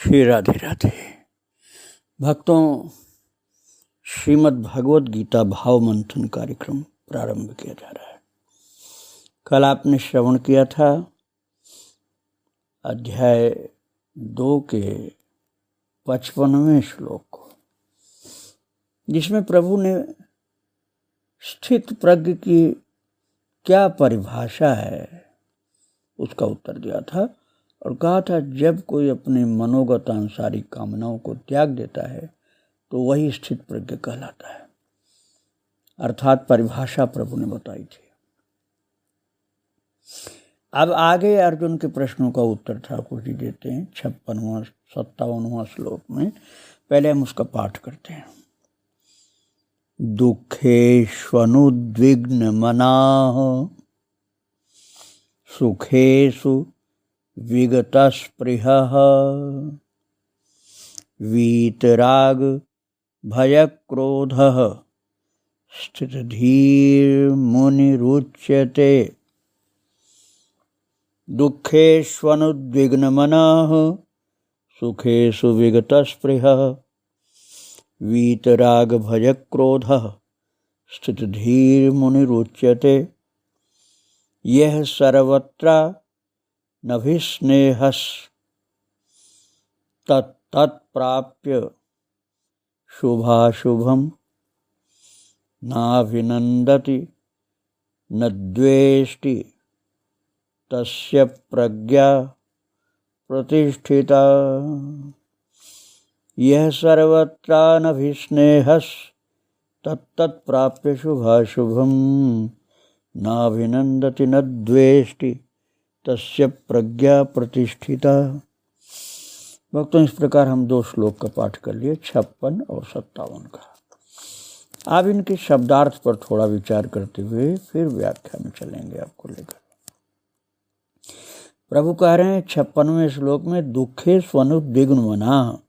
श्री राधे राधे। भक्तों, श्रीमद् भगवद गीता भाव मंथन कार्यक्रम प्रारंभ किया जा रहा है। कल आपने श्रवण किया था अध्याय 2 के 55वें श्लोक को, जिसमें प्रभु ने स्थित प्रज्ञ की क्या परिभाषा है उसका उत्तर दिया था और कहा था जब कोई अपने मनोगत अनुसारी कामनाओं को त्याग देता है तो वही स्थित प्रज्ञ कहलाता है। अर्थात परिभाषा प्रभु ने बताई थी। अब आगे अर्जुन के प्रश्नों का उत्तर ठाकुर जी देते हैं 56वां 57वां श्लोक में। पहले हम उसका पाठ करते हैं। दुःखेष्वनुद्विग्न मनाः सुखेषु विगतस्पृहः वीतराग भयक्रोधः स्थितधीर्मुनिरुच्यते। दुःखेष्वनुद्विग्नमनः सुखेषु विगतस्पृहः वीतराग भयक्रोधः स्थितधीर्मुनिरुच्यते। यः सर्वत्र नभिस्नेहस् तत्तत्प्राप्य शुभाशुभं नाभिनन्दति न द्वेष्टि तस्य प्रज्ञा प्रतिष्ठिता। यः सर्वत्र नभिस्नेहस् तत्तत्प्राप्य शुभाशुभं नाभिनन्दति न द्वेष्टि तस्य प्रज्ञा प्रतिष्ठिता। भक्तों, इस प्रकार हम 2 श्लोक का पाठ कर लिए, 56 और 57 का। अब इनके शब्दार्थ पर थोड़ा विचार करते हुए फिर व्याख्या में चलेंगे आपको लेकर। प्रभु कह रहे हैं 56वें श्लोक में, दुखे स्वनुद्विग्न मना,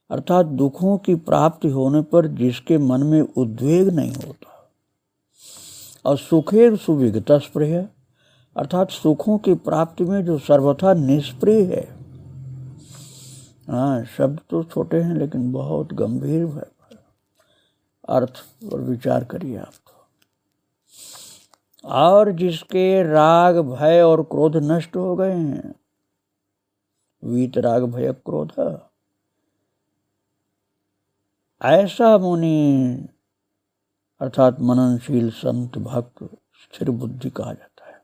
अर्थात दुखों की प्राप्ति होने पर जिसके मन में उद्वेग नहीं होता, और सुखे सुविगतस्पृह, अर्थात सुखों की प्राप्ति में जो सर्वथा निष्प्रिय है। हाँ, शब्द तो छोटे हैं लेकिन बहुत गंभीर है। अर्थ पर विचार करिए आप तो। और जिसके राग भय और क्रोध नष्ट हो गए हैं, वीतराग भय क्रोध, ऐसा मुनि अर्थात मननशील संत भक्त स्थिर बुद्धि कहा जाता है।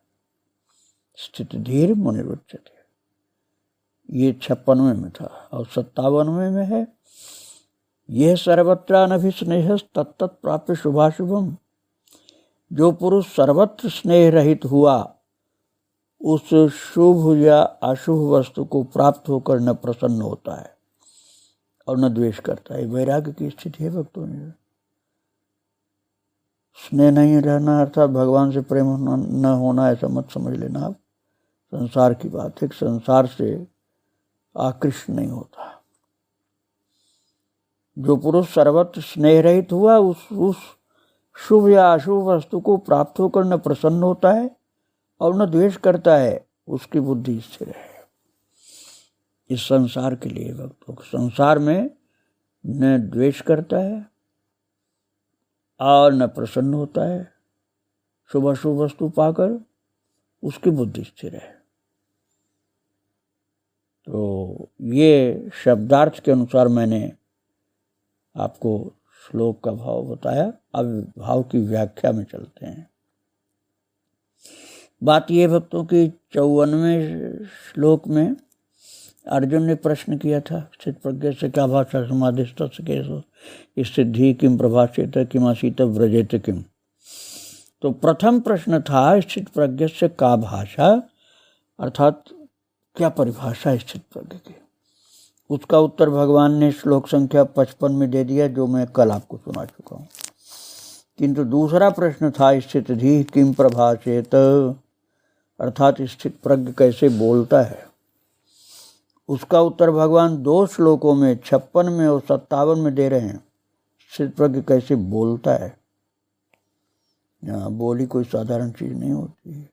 स्थित धीर मुनिरुच्यते, ये 56वें में था। और 57वें में है, यह सर्वत्र नभिस्नेहस् तत्तत् प्राप्य शुभाशुभम। जो पुरुष सर्वत्र स्नेह रहित हुआ उस शुभ या अशुभ वस्तु को प्राप्त होकर न प्रसन्न होता है और न द्वेष करता है। वैराग्य की स्थिति है भक्तों। स्नेह नहीं रहना अर्थात भगवान से प्रेम न होना, ऐसा मत समझ लेना आप। संसार की बात है, संसार से आकृष्ट नहीं होता। जो पुरुष सर्वत्र स्नेह रहित हुआ उस शुभ या अशुभ वस्तु को प्राप्त होकर न प्रसन्न होता है और न द्वेष करता है, उसकी बुद्धि स्थिर है। इस संसार के लिए भक्तों, संसार में न द्वेष करता है और न प्रसन्न होता है। शुभ अशुभ वस्तु पाकर उसकी बुद्धि स्थिर है। तो ये शब्दार्थ के अनुसार मैंने आपको श्लोक का भाव बताया। अब भाव की व्याख्या में चलते हैं। बात ये भक्तों की 54वें श्लोक में अर्जुन ने प्रश्न किया था, स्थित प्रज्ञ से क्या भाषा समाधिस्थ स्थिति किम प्रभाषेत किम आसीत व्रजेत किम। तो प्रथम प्रश्न था स्थित प्रज्ञ से का भाषा, अर्थात क्या परिभाषा है स्थित प्रज्ञ की। उसका उत्तर भगवान ने श्लोक संख्या 55 में दे दिया, जो मैं कल आपको सुना चुका हूँ। किंतु दूसरा प्रश्न था स्थित धी किम प्रभाषेत, अर्थात स्थित प्रज्ञ कैसे बोलता है। उसका उत्तर भगवान 2 श्लोकों में 56 में और 57 में दे रहे हैं। स्थित प्रज्ञ कैसे बोलता है। यहाँ बोली कोई साधारण चीज़ नहीं होती।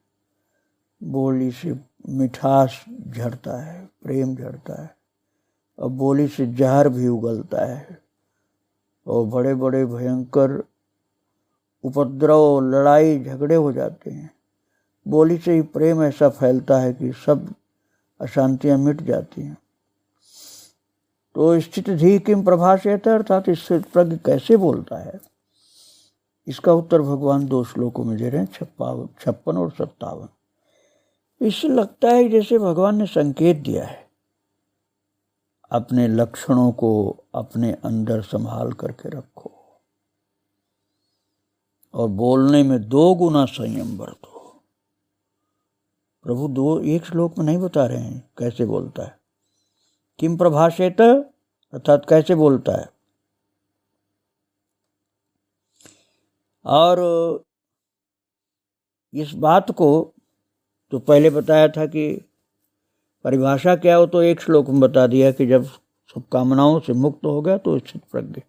बोली से मिठास झरता है, प्रेम झरता है और बोली से जहर भी उगलता है और बड़े बड़े भयंकर उपद्रव, लड़ाई झगड़े हो जाते हैं। बोली से ही प्रेम ऐसा फैलता है कि सब अशांतियां मिट जाती हैं। तो स्थित धी किम प्रभाषेत, अर्थात स्थित प्रज्ञ कैसे बोलता है, इसका उत्तर भगवान 2 श्लोकों में दे रहे हैं, 56 और 57। इससे लगता है जैसे भगवान ने संकेत दिया है, अपने लक्षणों को अपने अंदर संभाल करके रखो और बोलने में 2 गुना संयम बरतो। प्रभु एक श्लोक में नहीं बता रहे हैं कैसे बोलता है। किम प्रभाषेत अर्थात कैसे बोलता है। और इस बात को तो पहले बताया था कि परिभाषा क्या हो, तो 1 श्लोक में बता दिया कि जब सब कामनाओं से मुक्त हो गया तो स्थित प्रज्ञ।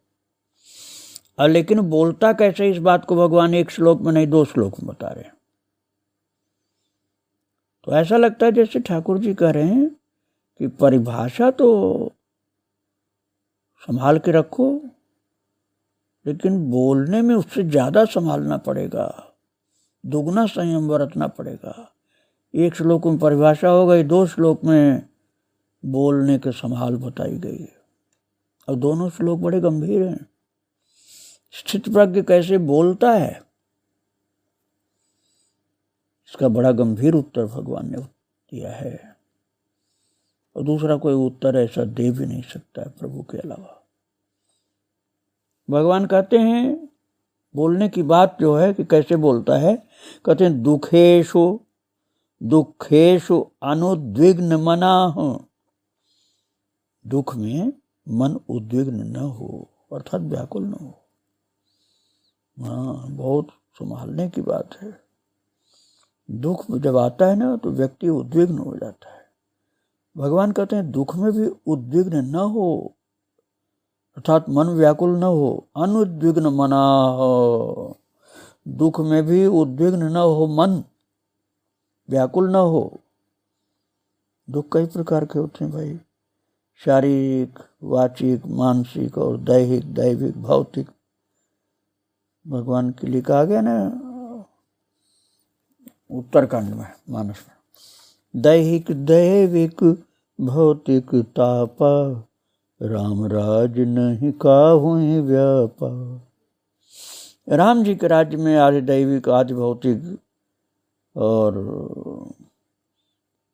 और लेकिन बोलता कैसे, इस बात को भगवान 1 श्लोक में नहीं 2 श्लोक में बता रहे हैं। तो ऐसा लगता है जैसे ठाकुर जी कह रहे हैं कि परिभाषा तो संभाल के रखो, लेकिन बोलने में उससे ज़्यादा संभालना पड़ेगा, दुगना संयम बरतना पड़ेगा। 1 श्लोक में परिभाषा हो गई, 2 श्लोक में बोलने के संभाल बताई गई। और दोनों श्लोक बड़े गंभीर हैं। स्थित प्रज्ञ कैसे बोलता है, इसका बड़ा गंभीर उत्तर भगवान ने दिया है, और दूसरा कोई उत्तर ऐसा दे भी नहीं सकता है प्रभु के अलावा। भगवान कहते हैं बोलने की बात जो है कि कैसे बोलता है, कहते हैं दुखेषु दुखेषु अनुद्विग्न मनाः, दुख में मन उद्विग्न न हो, अर्थात व्याकुल न हो। हाँ, बहुत संभालने की बात है। दुख जब आता है ना तो व्यक्ति उद्विग्न हो जाता है। भगवान कहते हैं दुख में भी उद्विग्न न हो, अर्थात मन व्याकुल न हो। अनुद्विग्न मनाः, दुख में भी उद्विग्न न हो, मन व्याकुल न हो। दुख कई प्रकार के होते हैं भाई, शारीरिक, वाचिक, मानसिक और दैहिक, दैविक, भौतिक। भगवान के लिए कहा गया ना उत्तरकांड में, मानस में, दैहिक दैविक भौतिक तापा, राम राज नहीं काहुं व्यापा। राम जी के राज्य में आदि दैविक, आदि भौतिक और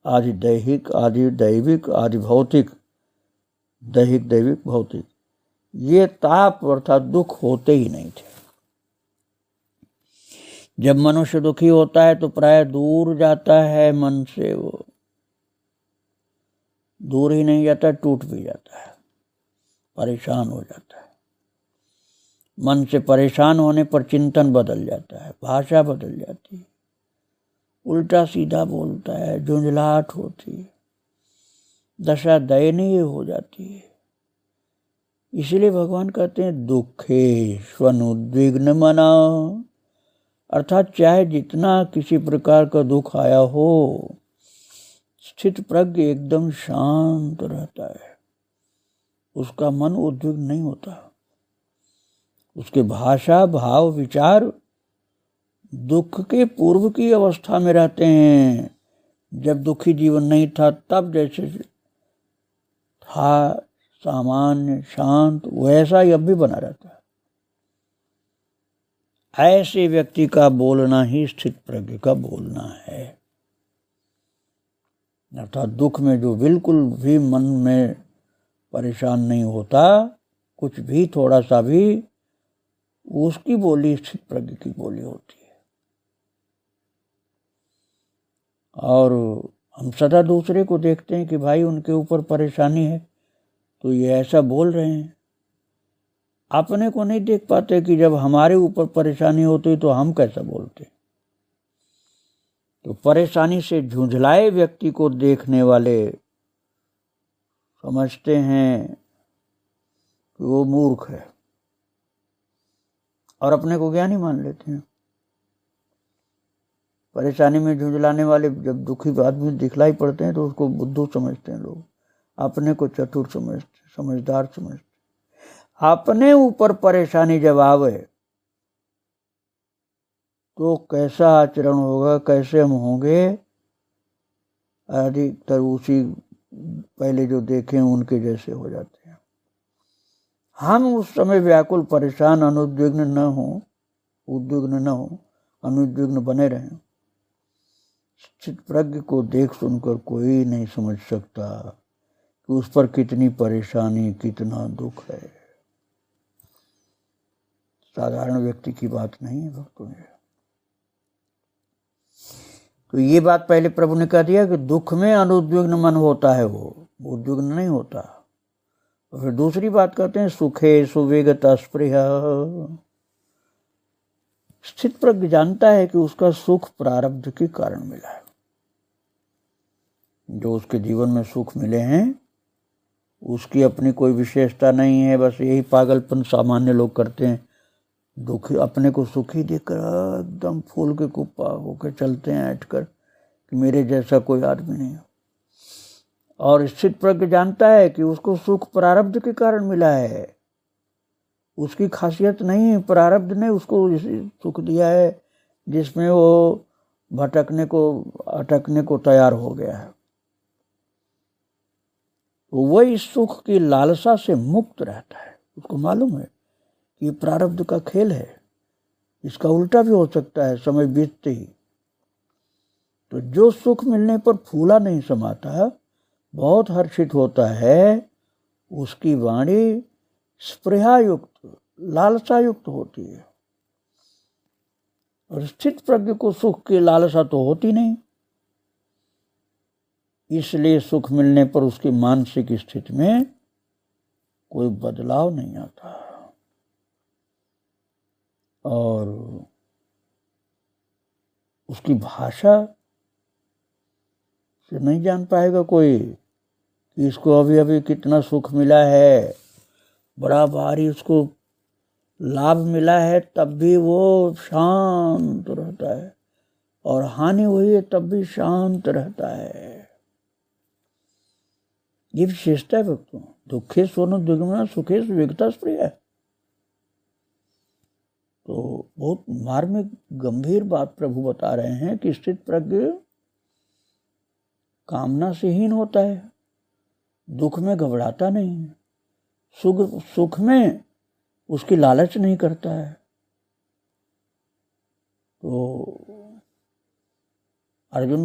आदि दैहिक, आदि दैविक, आदि भौतिक, दैहिक दैविक भौतिक, ये ताप अर्थात दुख होते ही नहीं थे। जब मनुष्य दुखी होता है तो प्राय दूर जाता है मन से, वो दूर ही नहीं जाता, टूट भी जाता है, परेशान हो जाता है। मन से परेशान होने पर चिंतन बदल जाता है, भाषा बदल जाती है, उल्टा सीधा बोलता है, झुंझलाहट होती है, दशा दयनीय हो जाती है। इसलिए भगवान कहते हैं दुखेष्वनुद्विग्न मनाः, अर्थात चाहे जितना किसी प्रकार का दुख आया हो, स्थित प्रज्ञ एकदम शांत रहता है, उसका मन उद्विग्न नहीं होता। उसके भाषा, भाव, विचार दुख के पूर्व की अवस्था में रहते हैं। जब दुखी जीवन नहीं था तब जैसे था सामान्य शांत, वैसा ही अब भी बना रहता है। ऐसे व्यक्ति का बोलना ही स्थित प्रज्ञ का बोलना है। अर्थात दुख में जो बिल्कुल भी मन में परेशान नहीं होता, कुछ भी थोड़ा सा भी, उसकी बोली स्थित प्रज्ञ की बोली होती है। और हम सदा दूसरे को देखते हैं कि भाई उनके ऊपर परेशानी है तो ये ऐसा बोल रहे हैं, अपने को नहीं देख पाते कि जब हमारे ऊपर परेशानी होती तो हम कैसा बोलते। तो परेशानी से झुंझलाए व्यक्ति को देखने वाले समझते हैं कि वो मूर्ख है और अपने को ज्ञानी मान लेते हैं। परेशानी में झुंझलाने वाले जब दुखी आदमी दिखलाई पड़ते हैं तो उसको बुद्धू समझते हैं लोग। अपने को चतुर समझते, समझदार समझते। अपने ऊपर परेशानी जब आवे तो कैसा आचरण होगा, कैसे हम होंगे, अधिकतर उसी पहले जो देखे उनके जैसे हो जाते हैं। हम उस समय व्याकुल, परेशान, अनुद्विग्न न हो, उद्विग्न न हो, अनुद्विग्न बने रहें। स्थित प्रज्ञ को देख सुनकर कोई नहीं समझ सकता कि उस पर कितनी परेशानी, कितना दुख है। साधारण व्यक्ति की बात नहीं है भक्तों ने। तो ये बात पहले प्रभु ने कह दिया कि दुख में अनुद्विग्न मन होता है, वो उद्विग्न नहीं होता। और फिर दूसरी बात कहते हैं सुखे सुवेगता स्पृहा। स्थित प्रज्ञ जानता है कि उसका सुख प्रारब्ध के कारण मिला है। जो उसके जीवन में सुख मिले हैं उसकी अपनी कोई विशेषता नहीं है। बस यही पागलपन सामान्य लोग करते हैं, दुखी अपने को सुखी देखकर एकदम फूल के कुप्पा होकर चलते हैं ऐंठकर कि मेरे जैसा कोई आदमी नहीं। और स्थित प्रज्ञ जानता है कि उसको सुख प्रारब्ध के कारण मिला है, उसकी खासियत नहीं है। प्रारब्ध ने उसको सुख दिया है जिसमें वो भटकने को, अटकने को तैयार हो गया है। वो इस सुख की लालसा से मुक्त रहता है। उसको मालूम है कि ये प्रारब्ध का खेल है, इसका उल्टा भी हो सकता है समय बीतते ही। तो जो सुख मिलने पर फूला नहीं समाता, बहुत हर्षित होता है, उसकी वाणी स्पृहा युक्त, लालसा युक्त होती है। और स्थित प्रज्ञ को सुख की लालसा तो होती नहीं, इसलिए सुख मिलने पर उसकी मानसिक स्थिति में कोई बदलाव नहीं आता। और उसकी भाषा से नहीं जान पाएगा कोई कि इसको अभी अभी कितना सुख मिला है, बड़ा भारी उसको लाभ मिला है, तब भी वो शांत रहता है, और हानि हुई है तब भी शांत रहता है। ये विशेषता है भक्तों। दुखे स्वनुद्विग्ना सुखे सुवेगता स्पृहा। तो बहुत मार्मिक गंभीर बात प्रभु बता रहे हैं कि स्थित प्रज्ञ कामना से हीन होता है, दुख में घबराता नहीं है, सुख में उसकी लालच नहीं करता है। तो अर्जुन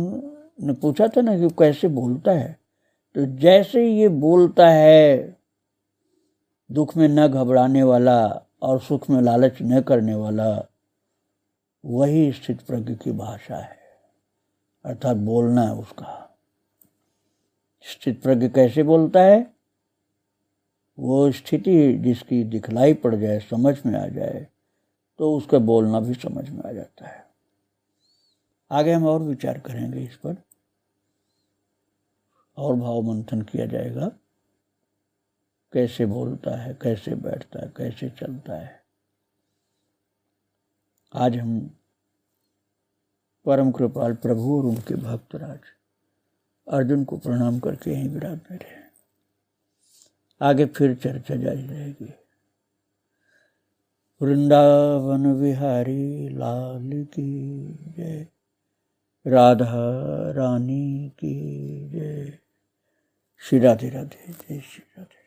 ने पूछा था ना कि कैसे बोलता है, तो जैसे ये बोलता है दुख में न घबराने वाला और सुख में लालच न करने वाला, वही स्थित प्रज्ञ की भाषा है, अर्थात बोलना है उसका। स्थित प्रज्ञ कैसे बोलता है? वो स्थिति जिसकी दिखलाई पड़ जाए, समझ में आ जाए, तो उसका बोलना भी समझ में आ जाता है। आगे हम और विचार करेंगे इस पर, और भाव मंथन किया जाएगा, कैसे बोलता है, कैसे बैठता है, कैसे चलता है। आज हम परम कृपाल प्रभु और उनके भक्तराज अर्जुन को प्रणाम करके यहीं विराम में रहे। आगे फिर चर्चा जारी रहेगी। वृंदावन विहारी लाल की जय, राधा रानी की जय। श्री राधे राधे, जय श्री राधे।